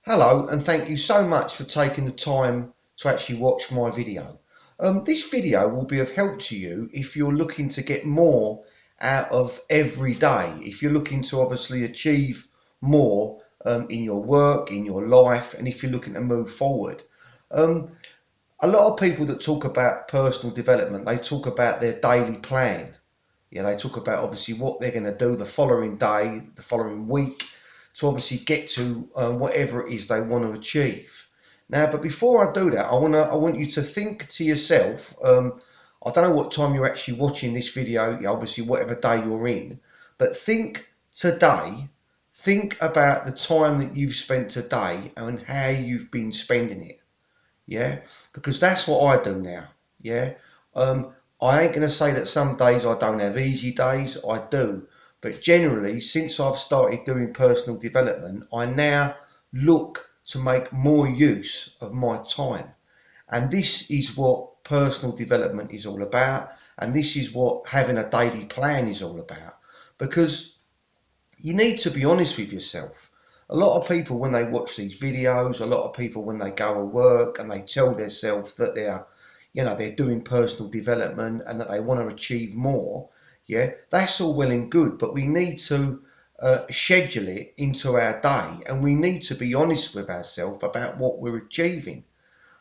Hello, and thank you so much for taking the time to actually watch my video. This video will be of help to you if you're looking to get more out of every day, if you're looking to obviously achieve more in your work, in your life, and if you're looking to move forward. Um, a lot of people that talk about personal development, they talk about their daily plan. Yeah, they talk about obviously what they're going to do the following day, the following week, to obviously get to whatever it is they want to achieve. Now, but before I do that, I want you to think to yourself. I don't know what time you're actually watching this video. Obviously, whatever day you're in, but think today. Think about the time that you've spent today and how you've been spending it. Yeah, because that's what I do now. Yeah, I ain't gonna say that some days I don't have easy days. I do, but generally, since I've started doing personal development, I now look to make more use of my time, and this is what personal development is all about, and this is what having a daily plan is all about, because you need to be honest with yourself. A lot of people, when they watch these videos, a lot of people, when they go to work and they tell themselves that they're doing personal development and that they want to achieve more. Yeah, that's all well and good, but we need to schedule it into our day, and we need to be honest with ourselves about what we're achieving.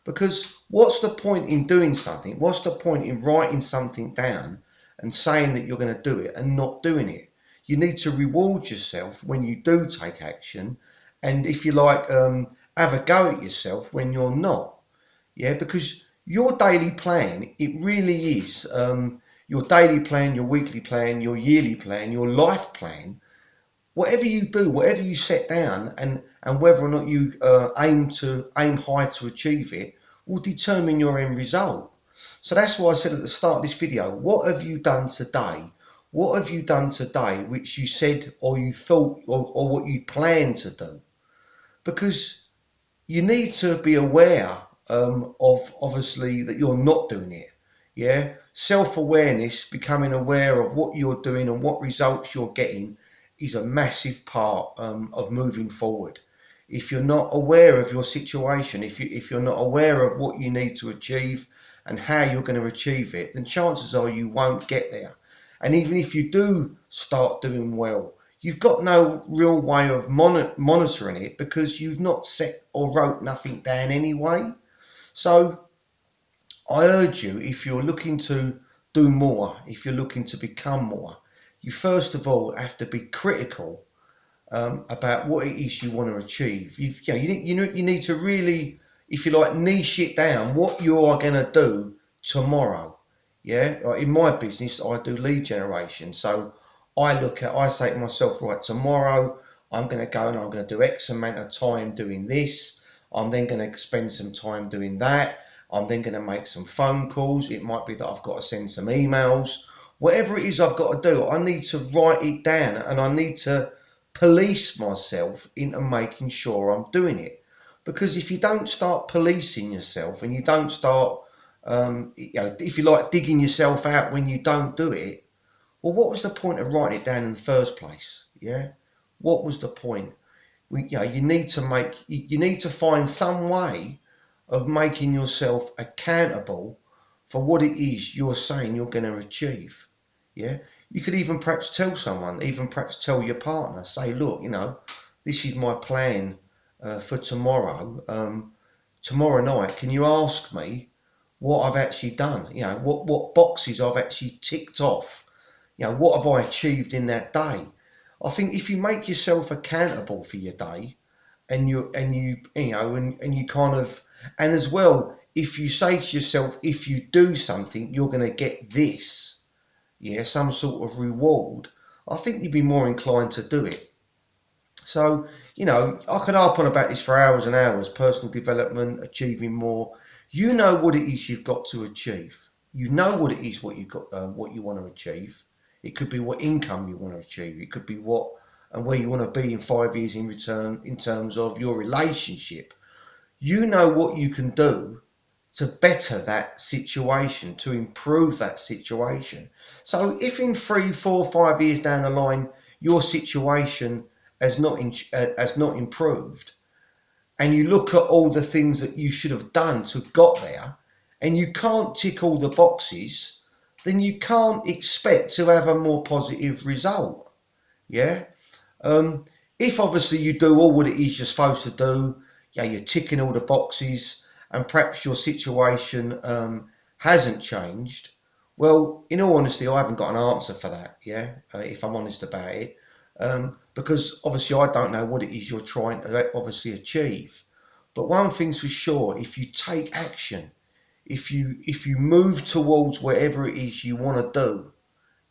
Because what's the point in doing something? What's the point in writing something down and saying that you're going to do it and not doing it? You need to reward yourself when you do take action, and if you like, have a go at yourself when you're not. Yeah, because your daily plan, it really is your daily plan, your weekly plan, your yearly plan, your life plan. Whatever you do, whatever you set down, and whether or not you aim high to achieve it, will determine your end result. So that's why I said at the start of this video, what have you done today? What have you done today which you said or you thought or what you plan to do? Because you need to be aware of obviously that you're not doing it. Yeah, self-awareness, becoming aware of what you're doing and what results you're getting, is a massive part of moving forward. If you're not aware of your situation, if you're not aware of what you need to achieve and how you're going to achieve it, then chances are you won't get there. And even if you do start doing well, you've got no real way of monitoring it because you've not set or wrote nothing down anyway. So I urge you, if you're looking to do more, if you're looking to become more, you first of all have to be critical about what it is you want to achieve. You need to really, if you like, niche it down what you are going to do tomorrow. Yeah, like in my business, I do lead generation. So I say to myself, right, tomorrow I'm going to go and I'm going to do X amount of time doing this. I'm then going to spend some time doing that. I'm then going to make some phone calls. It might be that I've got to send some emails. Whatever it is I've got to do, I need to write it down and I need to police myself into making sure I'm doing it. Because if you don't start policing yourself and you don't start, if you like, digging yourself out when you don't do it, well, what was the point of writing it down in the first place? Yeah, what was the point? You need to you need to find some way of making yourself accountable for what it is you're saying you're going to achieve. Yeah, you could even perhaps tell someone, even perhaps tell your partner, say, look, this is my plan for tomorrow. Tomorrow night, can you ask me what I've actually done? What boxes I've actually ticked off. What have I achieved in that day? I think if you make yourself accountable for your day, and you kind of, and as well, if you say to yourself, if you do something you're going to get this, yeah, some sort of reward, I think you'd be more inclined to do it. So I could harp on about this for hours and hours. Personal development, achieving more. You know what it is you've got to achieve. You know what it is what you've got, what you want to achieve. It could be what income you want to achieve. It could be what and where you want to be in 5 years in return in terms of your relationship. You know what you can do to better that situation, to improve that situation. So if in 3, 4, 5 years down the line your situation has not improved, and you look at all the things that you should have done to got there, and you can't tick all the boxes, then you can't expect to have a more positive result. Yeah. If obviously you do all what it is you're supposed to do, yeah, you're ticking all the boxes, and perhaps your situation hasn't changed. Well, in all honesty, I haven't got an answer for that. Yeah, if I'm honest about it, because obviously I don't know what it is you're trying to obviously achieve. But one thing's for sure: if you take action, if you move towards whatever it is you want to do,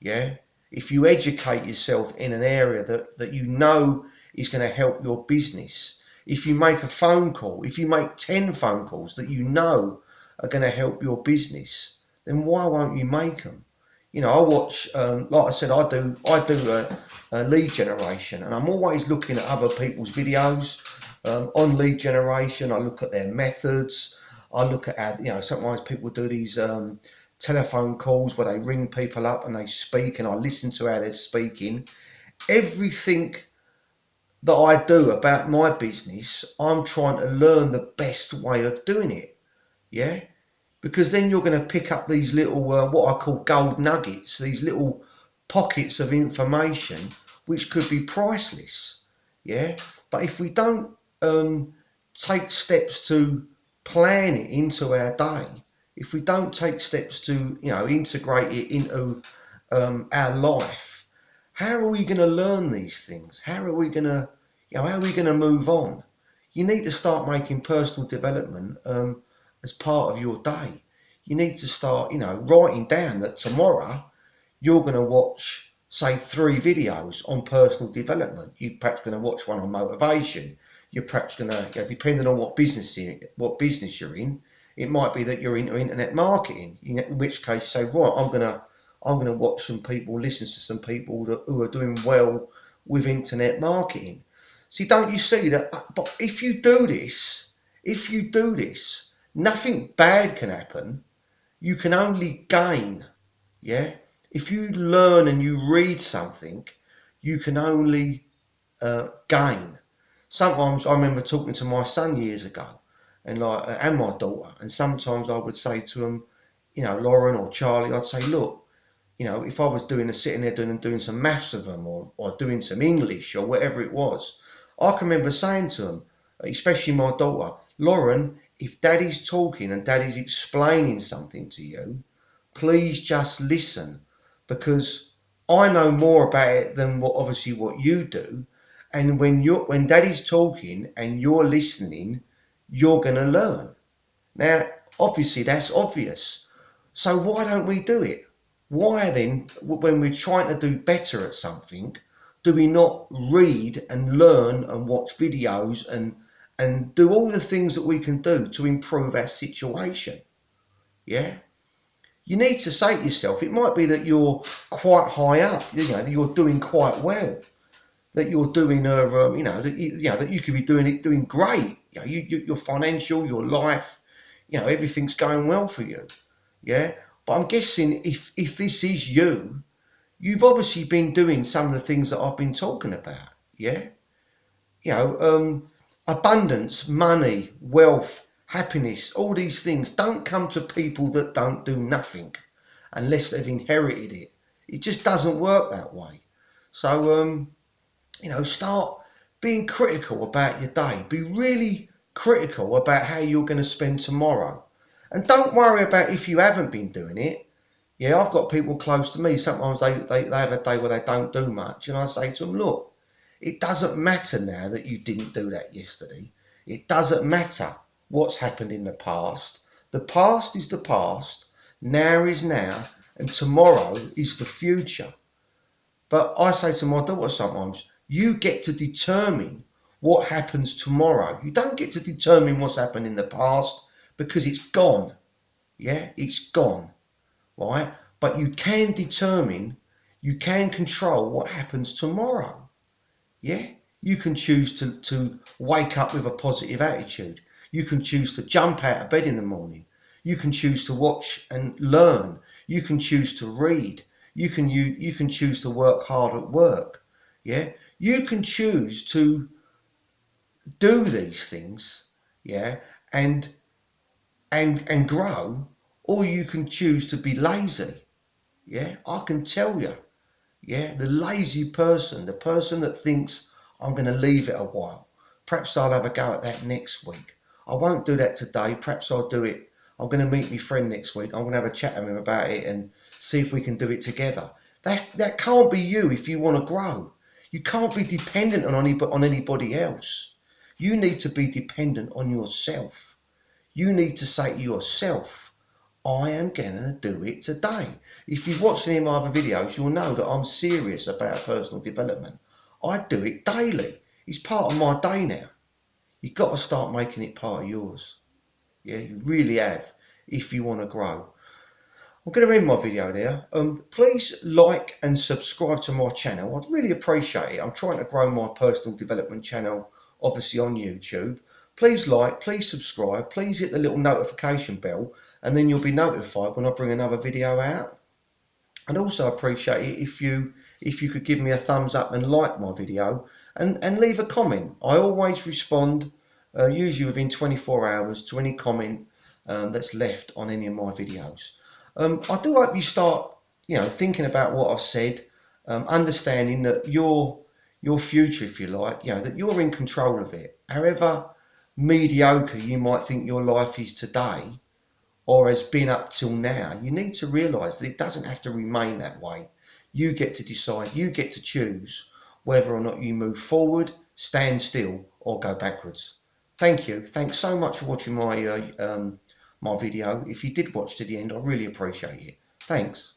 yeah, if you educate yourself in an area that you know is going to help your business, if you make a phone call, if you make 10 phone calls that you know are going to help your business, then why won't you make them? You know, I watch, like I said, I do a lead generation, and I'm always looking at other people's videos on lead generation. I look at their methods. I look at how, sometimes people do these telephone calls where they ring people up and they speak, and I listen to how they're speaking. Everything that I do about my business, I'm trying to learn the best way of doing it. Yeah, because then you're going to pick up these little what I call gold nuggets, these little pockets of information which could be priceless. Yeah, but if we don't take steps to plan it into our day, if we don't take steps to integrate it into our life, how are we going to learn these things? How are we going to how are we going to move on? You need to start making personal development as part of your day. You need to start, writing down that tomorrow you're going to watch, say, 3 videos on personal development. You're perhaps going to watch one on motivation. You're perhaps going to, depending on what business you're in, it might be that you're into internet marketing. In which case, you say, right, I'm going to watch some people, listen to some people who are doing well with internet marketing. See, don't you see that? But if you do this, nothing bad can happen. You can only gain. Yeah. If you learn and you read something, you can only gain. Sometimes I remember talking to my son years ago, and my daughter, and sometimes I would say to them, Lauren or Charlie, I'd say, look, if I was sitting there doing some maths with them, or doing some English or whatever it was, I can remember saying to them, especially my daughter, Lauren, if Daddy's talking and Daddy's explaining something to you, please just listen, because I know more about it than what you do. And when Daddy's talking and you're listening, you're gonna learn. Now, obviously, that's obvious. So why don't we do it? Why then, when we're trying to do better at something, do we not read and learn and watch videos and do all the things that we can do to improve our situation? Yeah. You need to say to yourself, it might be that you're quite high up, that you're doing quite well, that you're doing, that you could be doing great. Your financial, your life, everything's going well for you. Yeah. But I'm guessing if this is you, you've obviously been doing some of the things that I've been talking about. Yeah. Abundance, money, wealth, happiness, all these things don't come to people that don't do nothing unless they've inherited it. It just doesn't work that way. So, start being critical about your day. Be really critical about how you're going to spend tomorrow. And don't worry about if you haven't been doing it. Yeah, I've got people close to me. Sometimes they have a day where they don't do much. And I say to them, look, it doesn't matter now that you didn't do that yesterday. It doesn't matter what's happened in the past. The past is the past. Now is now. And tomorrow is the future. But I say to my daughter sometimes, you get to determine what happens tomorrow. You don't get to determine what's happened in the past, because it's gone. Yeah, it's gone. Right? But you can control what happens tomorrow. Yeah? You can choose to wake up with a positive attitude. You can choose to jump out of bed in the morning. You can choose to watch and learn. You can choose to read. You can choose to work hard at work. Yeah? You can choose to do these things, yeah, and and grow, or you can choose to be lazy. Yeah, I can tell you. Yeah, the lazy person, the person that thinks I'm going to leave it a while. Perhaps I'll have a go at that next week. I won't do that today. Perhaps I'll do it. I'm going to meet my friend next week. I'm going to have a chat with him about it and see if we can do it together. That can't be you if you want to grow. You can't be dependent on anybody else. You need to be dependent on yourself. You need to say to yourself, I am going to do it today. If you've watched any of my other videos, you'll know that I'm serious about personal development. I do it daily. It's part of my day now. You've got to start making it part of yours. Yeah, you really have, if you want to grow. I'm going to end my video there. Please like and subscribe to my channel. I'd really appreciate it. I'm trying to grow my personal development channel, obviously on YouTube. Please like, please subscribe, please hit the little notification bell, and then you'll be notified when I bring another video out. I'd also appreciate it if you could give me a thumbs up and like my video and leave a comment. I always respond, usually within 24 hours, to any comment that's left on any of my videos. I do hope you start, thinking about what I've said, understanding that your future, if you like, that you're in control of it. However mediocre you might think your life is today, or has been up till now, you need to realise that it doesn't have to remain that way. You get to decide, you get to choose whether or not you move forward, stand still, or go backwards. Thank you. Thanks so much for watching my video. If you did watch to the end, I really appreciate it. Thanks.